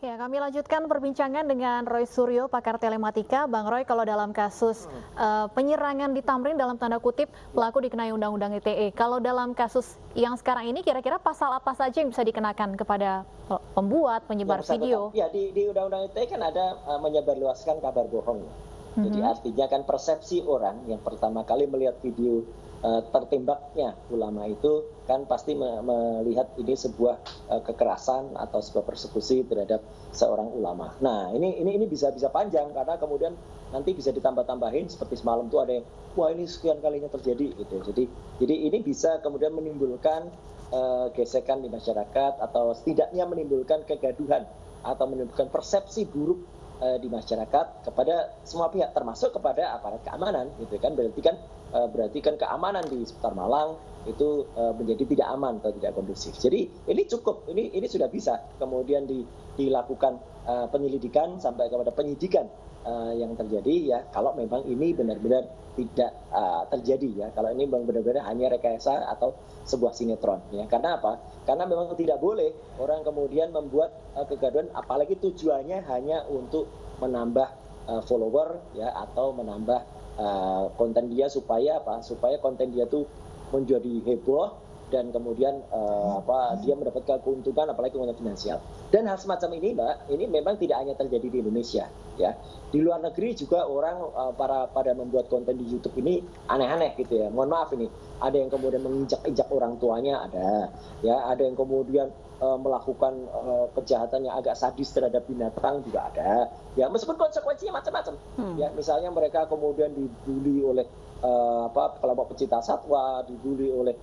Ya, kami lanjutkan perbincangan dengan Roy Suryo, pakar telematika. Bang Roy, kalau dalam kasus penyerangan di Tamrin dalam tanda kutip pelaku dikenai Undang-Undang ITE. Kalau dalam kasus yang sekarang ini kira-kira pasal apa saja yang bisa dikenakan kepada pembuat, penyebar video? Ya, di Undang-Undang ITE kan ada menyebarluaskan kabar bohong. Jadi artinya kan persepsi orang yang pertama kali melihat video tertembaknya ulama itu kan pasti melihat ini sebuah kekerasan atau sebuah persekusi terhadap seorang ulama. Nah, ini bisa panjang karena kemudian nanti bisa ditambah-tambahin seperti semalam tuh ada yang wah ini sekian kalinya terjadi gitu. Jadi ini bisa kemudian menimbulkan gesekan di masyarakat atau setidaknya menimbulkan kegaduhan atau menimbulkan persepsi buruk di masyarakat kepada semua pihak termasuk kepada aparat keamanan gitu kan. Berarti kan keamanan di sekitar Malang itu menjadi tidak aman atau tidak kondusif. Jadi ini cukup, ini sudah bisa kemudian dilakukan penyelidikan sampai kepada penyidikan yang terjadi ya kalau memang ini benar-benar tidak terjadi ya, kalau ini memang benar-benar hanya rekayasa atau sebuah sinetron ya. Karena apa? Karena memang tidak boleh orang kemudian membuat kegaduhan apalagi tujuannya hanya untuk menambah follower ya atau menambah konten dia supaya konten dia tuh menjadi heboh dan kemudian dia mendapatkan keuntungan apalagi keuntungan finansial. Dan hal semacam ini Mbak, ini memang tidak hanya terjadi di Indonesia ya. Di luar negeri juga orang pada membuat konten di YouTube ini aneh-aneh gitu ya. Mohon maaf ini. Ada yang kemudian menginjak-injak orang tuanya ada ya, ada yang kemudian melakukan kejahatan yang agak sadis terhadap binatang juga ada. Ya, meskipun konsekuensinya macam-macam. Ya, misalnya mereka kemudian dibully oleh kelompok pecinta satwa, dibully oleh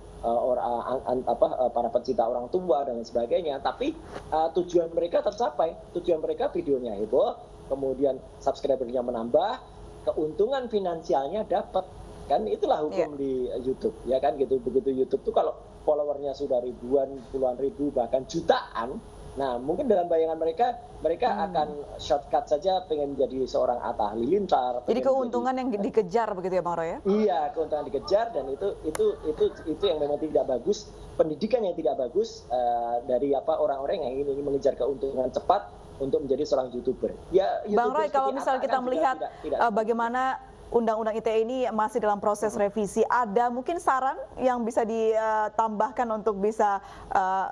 para pecinta orang tua dan sebagainya. Tapi tujuan mereka tercapai. Tujuan mereka videonya heboh, kemudian subscribernya menambah, keuntungan finansialnya dapat. Kan itulah hukum di YouTube, ya kan gitu. Begitu YouTube tuh kalau followernya sudah ribuan, puluhan ribu, bahkan jutaan. Nah, mungkin dalam bayangan mereka akan shortcut saja pengen menjadi seorang Atta Halilintar. Jadi keuntungan yang dikejar begitu ya Bang Roy ya? Iya, keuntungan dikejar dan itu yang memang tidak bagus, pendidikan yang tidak bagus dari orang-orang yang ingin mengejar keuntungan cepat untuk menjadi seorang YouTuber. Ya, Bang Roy, kalau misal kita melihat bagaimana Undang-Undang ITE ini masih dalam proses revisi, ada mungkin saran yang bisa ditambahkan untuk bisa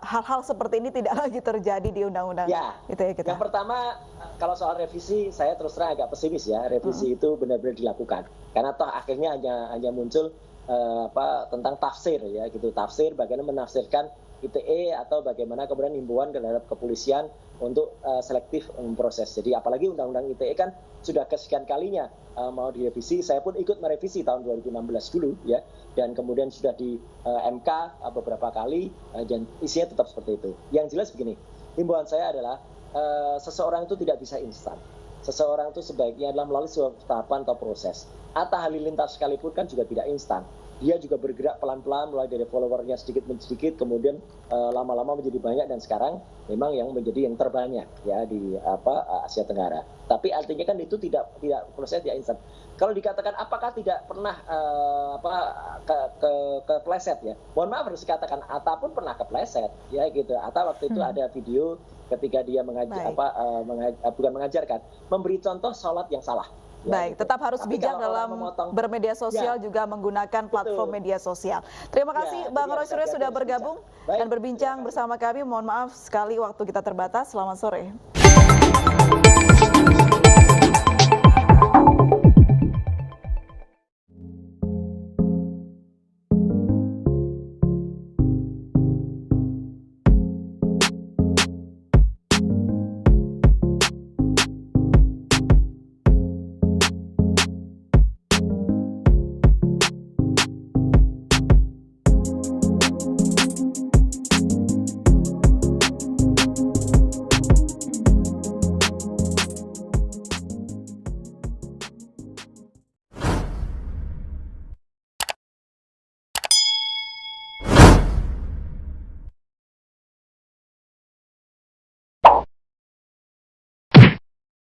hal-hal seperti ini tidak lagi terjadi di Undang-Undang ITE kita? Yang pertama, kalau soal revisi, saya terus terang agak pesimis ya. Revisi itu benar-benar dilakukan, karena toh akhirnya hanya muncul tentang tafsir ya gitu, tafsir bagaimana menafsirkan ITE atau bagaimana kemudian himbauan terhadap kepolisian untuk selektif memproses. Jadi apalagi Undang-Undang ITE kan sudah kesekian kalinya mau direvisi. Saya pun ikut merevisi tahun 2016 dulu ya, dan kemudian sudah di MK beberapa kali dan isinya tetap seperti itu. Yang jelas begini, himbauan saya adalah seseorang itu tidak bisa instan. Seseorang itu sebaiknya adalah melalui sebuah tahapan atau proses. Atta Halilintar sekalipun kan juga tidak instan. Dia juga bergerak pelan-pelan mulai dari followernya sedikit demi sedikit, kemudian lama-lama menjadi banyak dan sekarang memang yang menjadi yang terbanyak ya di Asia Tenggara. Tapi artinya kan itu tidak proses tidak instan. Kalau dikatakan apakah tidak pernah kepleset ya? Mohon maaf harus dikatakan Atta pun pernah kepleset ya gitu. Atta waktu itu ada video ketika dia bukan mengajarkan, memberi contoh sholat yang salah. Baik, tetap harus bijak dalam bermedia sosial juga menggunakan platform media sosial. Terima kasih Bang Roy Suryo sudah bergabung dan berbincang bersama kami. Mohon maaf sekali waktu kita terbatas. Selamat sore.